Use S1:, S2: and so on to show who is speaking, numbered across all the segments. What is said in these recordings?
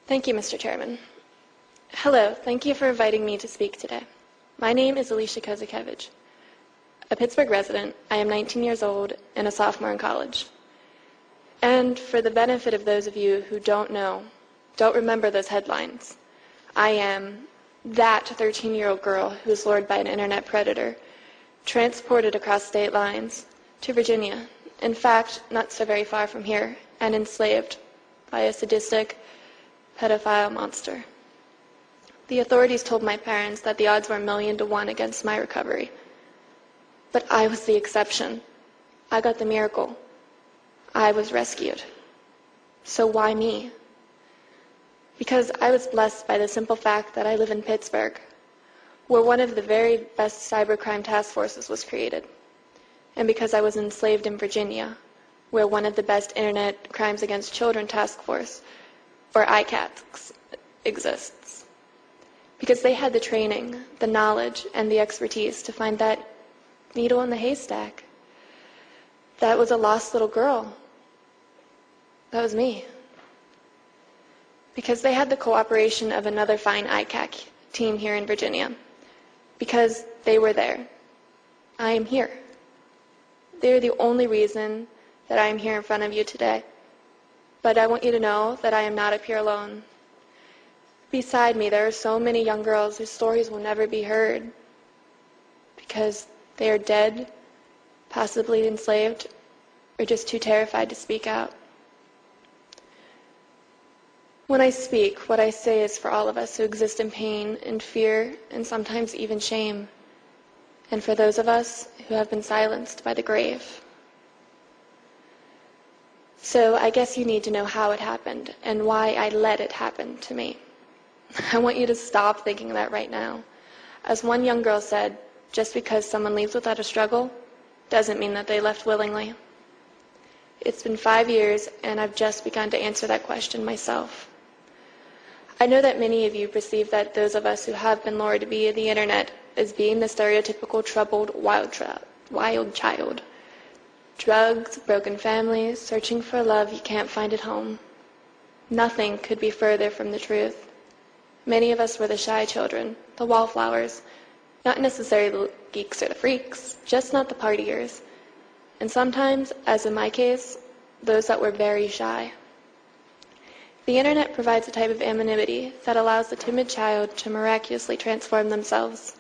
S1: Thank you, Mr. Chairman. Hello, thank you for inviting me to speak today. My name is Alicia Kozakiewicz. A Pittsburgh resident, I am 19 years old and a sophomore in college. And for the benefit of those of you who don't remember those headlines, I am that 13-year-old girl who was lured by an internet predator, transported across state lines to Virginia, in fact, not so very far from here, and enslaved by a sadistic pedophile monster. The authorities told my parents that the odds were 1,000,000 to 1 against my recovery. But I was the exception. I got the miracle. I was rescued. So why me? Because I was blessed by the simple fact that I live in Pittsburgh, where one of the very best cybercrime task forces was created, and because I was enslaved in Virginia, where one of the best Internet Crimes Against Children task force, or ICATS, exists. Because they had the training, the knowledge, and the expertise to find that needle in the haystack. That was a lost little girl. That was me. Because they had the cooperation of another fine ICAC team here in Virginia. Because they were there. I am here. They're the only reason that I am here in front of you today. But I want you to know that I am not up here alone. Beside me, there are so many young girls whose stories will never be heard because they are dead, possibly enslaved, or just too terrified to speak out. When I speak, what I say is for all of us who exist in pain and fear and sometimes even shame, and for those of us who have been silenced by the grave. So I guess you need to know how it happened and why I let it happen to me. I want you to stop thinking that right now. As one young girl said, just because someone leaves without a struggle doesn't mean that they left willingly. It's been 5 years, and I've just begun to answer that question myself. I know that many of you perceive that those of us who have been lured via the internet as being the stereotypical troubled wild child. Drugs, broken families, searching for love you can't find at home. Nothing could be further from the truth. Many of us were the shy children, the wallflowers, not necessarily the geeks or the freaks, just not the partiers. And sometimes, as in my case, those that were very shy. The internet provides a type of anonymity that allows the timid child to miraculously transform themselves.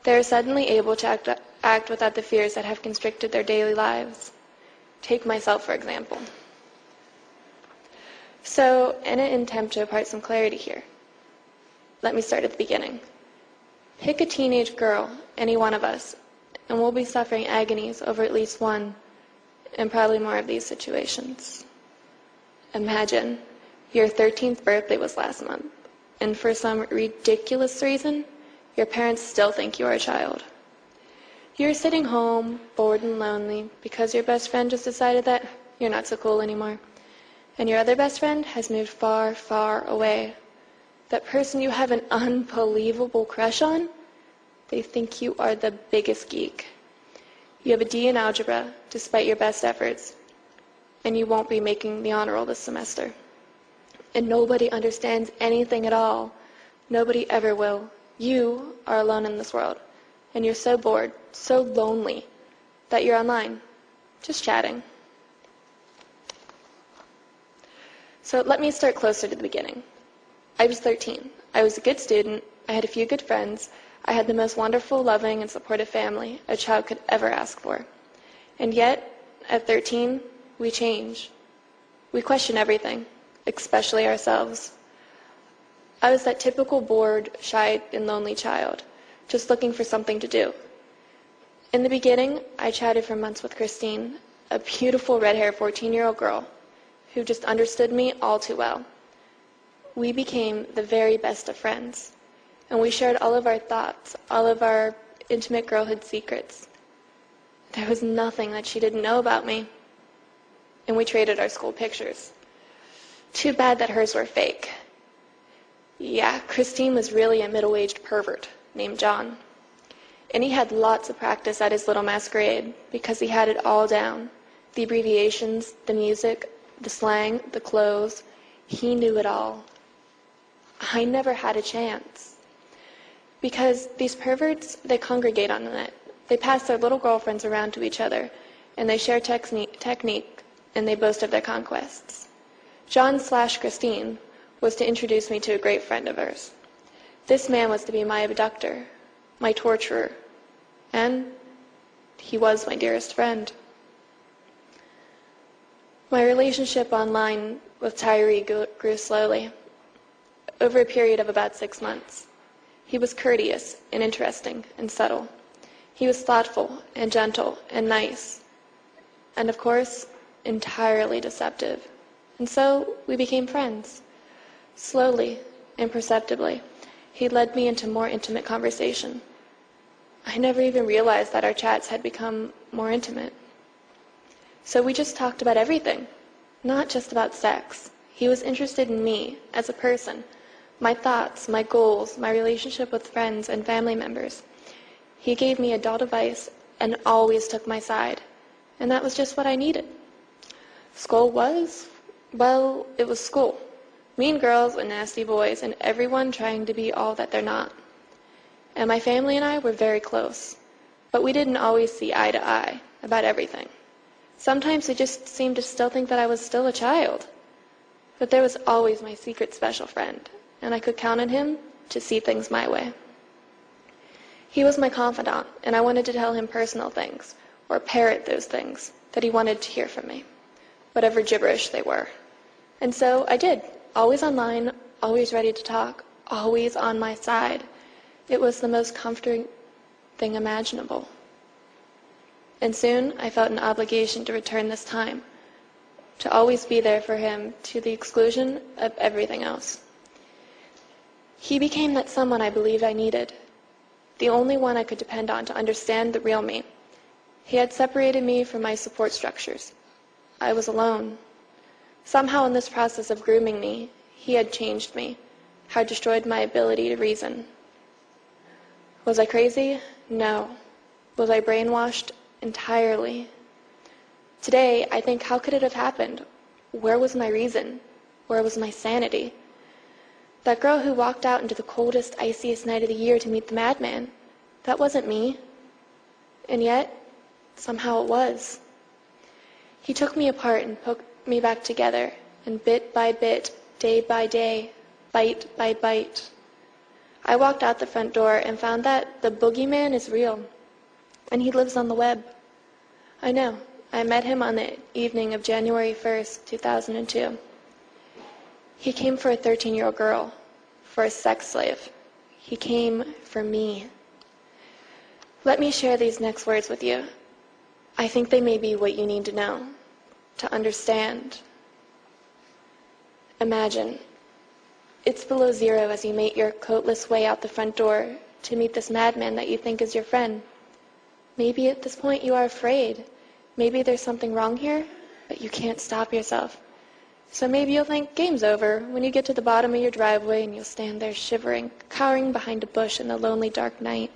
S1: They are suddenly able to act without the fears that have constricted their daily lives. Take myself, for example. So, in an attempt to impart some clarity here, let me start at the beginning. Pick a teenage girl, any one of us, and we'll be suffering agonies over at least one, and probably more of these situations. Imagine your 13th birthday was last month, and for some ridiculous reason, your parents still think you are a child. You're sitting home, bored and lonely, because your best friend just decided that you're not so cool anymore, and your other best friend has moved far, far away. That person you have an unbelievable crush on, they think you are the biggest geek. You have a D in algebra, despite your best efforts, and you won't be making the honor roll this semester. And nobody understands anything at all. Nobody ever will. You are alone in this world, and you're so bored, so lonely, that you're online, just chatting. So let me start closer to the beginning. I was 13. I was a good student. I had a few good friends. I had the most wonderful, loving, and supportive family a child could ever ask for. And yet, at 13, we change. We question everything, especially ourselves. I was that typical bored, shy, and lonely child, just looking for something to do. In the beginning, I chatted for months with Christine, a beautiful red-haired 14-year-old girl who just understood me all too well. We became the very best of friends, and we shared all of our thoughts, all of our intimate girlhood secrets. There was nothing that she didn't know about me, and we traded our school pictures. Too bad that hers were fake. Yeah, Christine was really a middle-aged pervert named John, and he had lots of practice at his little masquerade because he had it all down. The abbreviations, the music, the slang, the clothes, he knew it all. I never had a chance. Because these perverts, they congregate on the net. They pass their little girlfriends around to each other, and they share technique, and they boast of their conquests. John/Christine was to introduce me to a great friend of hers. This man was to be my abductor, my torturer, and he was my dearest friend. My relationship online with Tyree grew slowly, over a period of about 6 months. He was courteous and interesting and subtle. He was thoughtful and gentle and nice, and of course, entirely deceptive. And so we became friends. Slowly and perceptibly, he led me into more intimate conversation. I never even realized that our chats had become more intimate. So we just talked about everything, not just about sex. He was interested in me as a person, my thoughts, my goals, my relationship with friends and family members. He gave me adult advice and always took my side, and that was just what I needed. School was, well, it was school. Mean girls and nasty boys and everyone trying to be all that they're not. And my family and I were very close, but we didn't always see eye to eye about everything. Sometimes they just seemed to still think that I was still a child. But there was always my secret special friend, and I could count on him to see things my way. He was my confidant, and I wanted to tell him personal things, or parrot those things that he wanted to hear from me, whatever gibberish they were. And so I did, always online, always ready to talk, always on my side. It was the most comforting thing imaginable. And soon I felt an obligation to return this time, to always be there for him to the exclusion of everything else. He became that someone I believed I needed, the only one I could depend on to understand the real me. He had separated me from my support structures. I was alone. Somehow in this process of grooming me, he had changed me, had destroyed my ability to reason. Was I crazy? No. Was I brainwashed? Entirely. Today, I think, how could it have happened? Where was my reason? Where was my sanity? That girl who walked out into the coldest, iciest night of the year to meet the madman, that wasn't me. And yet, somehow it was. He took me apart and put me back together, and bit by bit, day by day, bite by bite. I walked out the front door and found that the boogeyman is real, and he lives on the web. I know. I met him on the evening of January 1st, 2002. He came for a 13-year-old girl, for a sex slave. He came for me. Let me share these next words with you. I think they may be what you need to know, to understand. Imagine. It's below zero as you make your coatless way out the front door to meet this madman that you think is your friend. Maybe at this point you are afraid. Maybe there's something wrong here, but you can't stop yourself. So maybe you'll think game's over when you get to the bottom of your driveway and you'll stand there shivering, cowering behind a bush in the lonely dark night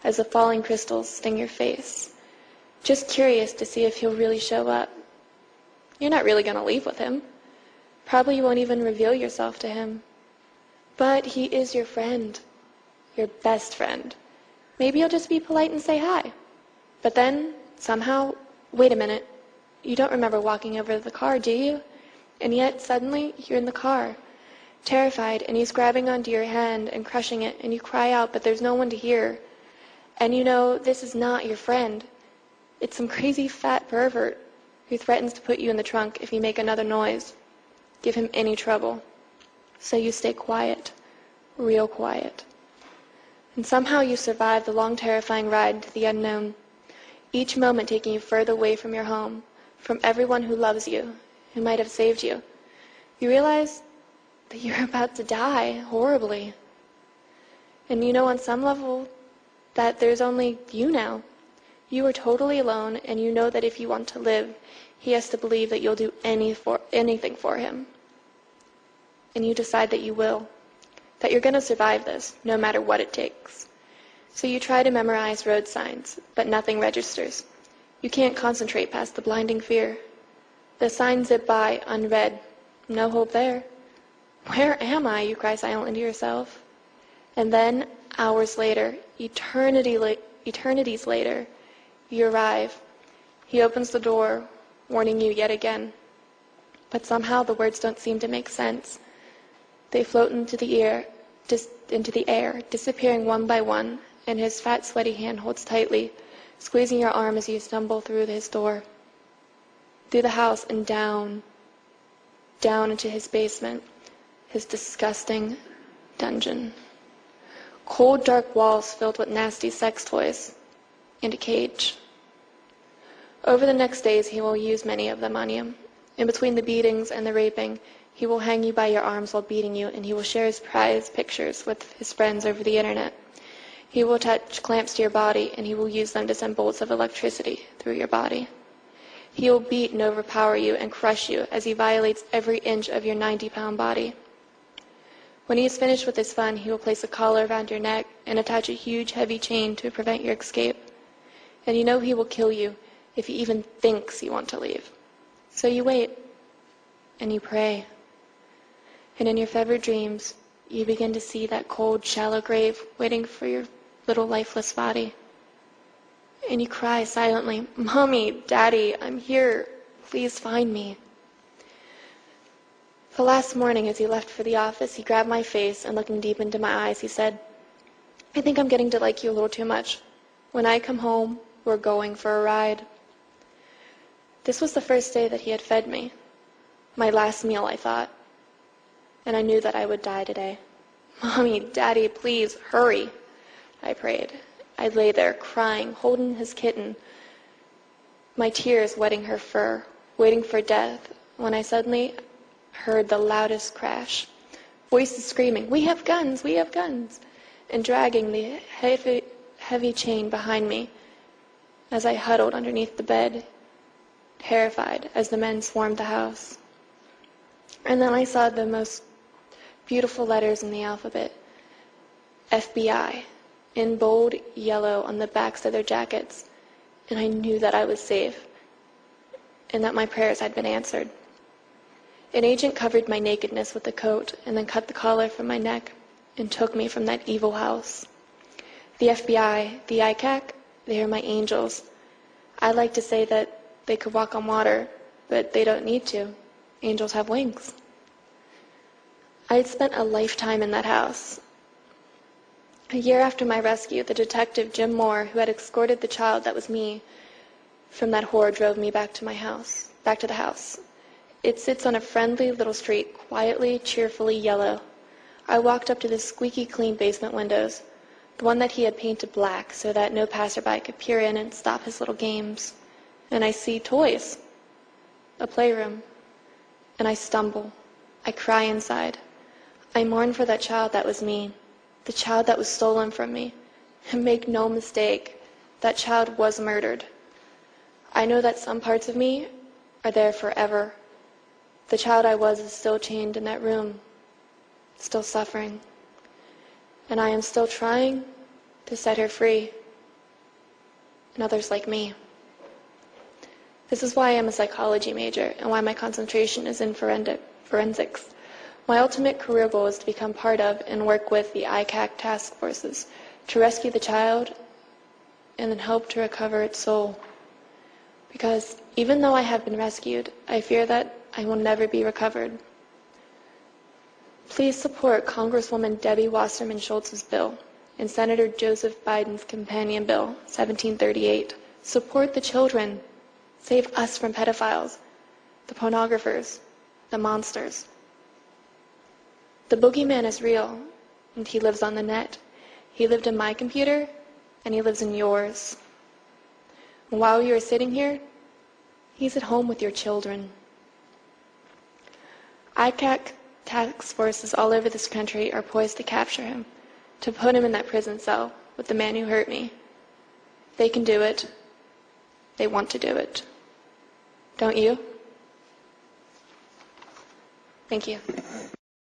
S1: as the falling crystals sting your face, just curious to see if he'll really show up. You're not really going to leave with him. Probably you won't even reveal yourself to him. But he is your friend, your best friend. Maybe you'll just be polite and say hi. But then, somehow, wait a minute, you don't remember walking over to the car, do you? And yet, suddenly, you're in the car, terrified, and he's grabbing onto your hand and crushing it, and you cry out, but there's no one to hear. And you know this is not your friend. It's some crazy fat pervert who threatens to put you in the trunk if you make another noise. Give him any trouble. So you stay quiet, real quiet. And somehow you survive the long, terrifying ride into the unknown, each moment taking you further away from your home, from everyone who loves you, who might have saved you. You realize that you're about to die horribly. And you know on some level that there's only you now. You are totally alone, and you know that if you want to live, he has to believe that you'll do anything for him. And you decide that you will, that you're going to survive this, no matter what it takes. So you try to memorize road signs, but nothing registers. You can't concentrate past the blinding fear. The signs zip by unread. No hope there. Where am I? You cry silently to yourself. And then, hours later, eternities later, you arrive. He opens the door, warning you yet again. But somehow the words don't seem to make sense. They float into the air, disappearing one by one, and his fat, sweaty hand holds tightly, squeezing your arm as you stumble through his door, through the house and down into his basement, his disgusting dungeon. Cold, dark walls filled with nasty sex toys, and a cage. Over the next days, he will use many of them on you. In between the beatings and the raping, he will hang you by your arms while beating you, and he will share his prized pictures with his friends over the internet. He will attach clamps to your body, and he will use them to send bolts of electricity through your body. He will beat and overpower you and crush you as he violates every inch of your 90-pound body. When he is finished with his fun, he will place a collar around your neck and attach a huge, heavy chain to prevent your escape. And you know he will kill you if he even thinks you want to leave. So you wait, and you pray. And in your fevered dreams, you begin to see that cold, shallow grave waiting for your little lifeless body. And you cry silently, "Mommy, Daddy, I'm here. Please find me." The last morning as he left for the office, he grabbed my face and looking deep into my eyes, he said, "I think I'm getting to like you a little too much. When I come home, we're going for a ride." This was the first day that he had fed me. My last meal, I thought. And I knew that I would die today. "Mommy, Daddy, please, hurry," I prayed. I lay there, crying, holding his kitten, my tears wetting her fur, waiting for death, when I suddenly heard the loudest crash. Voices screaming, "We have guns! We have guns!" and dragging the heavy chain behind me as I huddled underneath the bed, terrified as the men swarmed the house. And then I saw the most beautiful letters in the alphabet, FBI, in bold yellow on the backs of their jackets, and I knew that I was safe and that my prayers had been answered. An agent covered my nakedness with a coat and then cut the collar from my neck and took me from that evil house. The FBI, the ICAC, they are my angels. I like to say that they could walk on water, but they don't need to. Angels have wings. I had spent a lifetime in that house. A year after my rescue, the detective Jim Moore, who had escorted the child that was me from that horror, drove me back to the house. It sits on a friendly little street, quietly, cheerfully yellow. I walked up to the squeaky clean basement windows, the one that he had painted black so that no passerby could peer in and stop his little games. And I see toys, a playroom, and I stumble. I cry inside. I mourn for that child that was me, the child that was stolen from me. And make no mistake, that child was murdered. I know that some parts of me are there forever. The child I was is still chained in that room, still suffering. And I am still trying to set her free, and others like me. This is why I am a psychology major and why my concentration is in forensics. My ultimate career goal is to become part of and work with the ICAC task forces to rescue the child and then help to recover its soul. Because even though I have been rescued, I fear that I will never be recovered. Please support Congresswoman Debbie Wasserman Schultz's bill and Senator Joseph Biden's companion bill, 1738. Support the children. Save us from pedophiles, the pornographers, the monsters. The boogeyman is real, and he lives on the net. He lived in my computer, and he lives in yours. And while you are sitting here, he's at home with your children. ICAC task forces all over this country are poised to capture him, to put him in that prison cell with the man who hurt me. They can do it. They want to do it. Don't you? Thank you.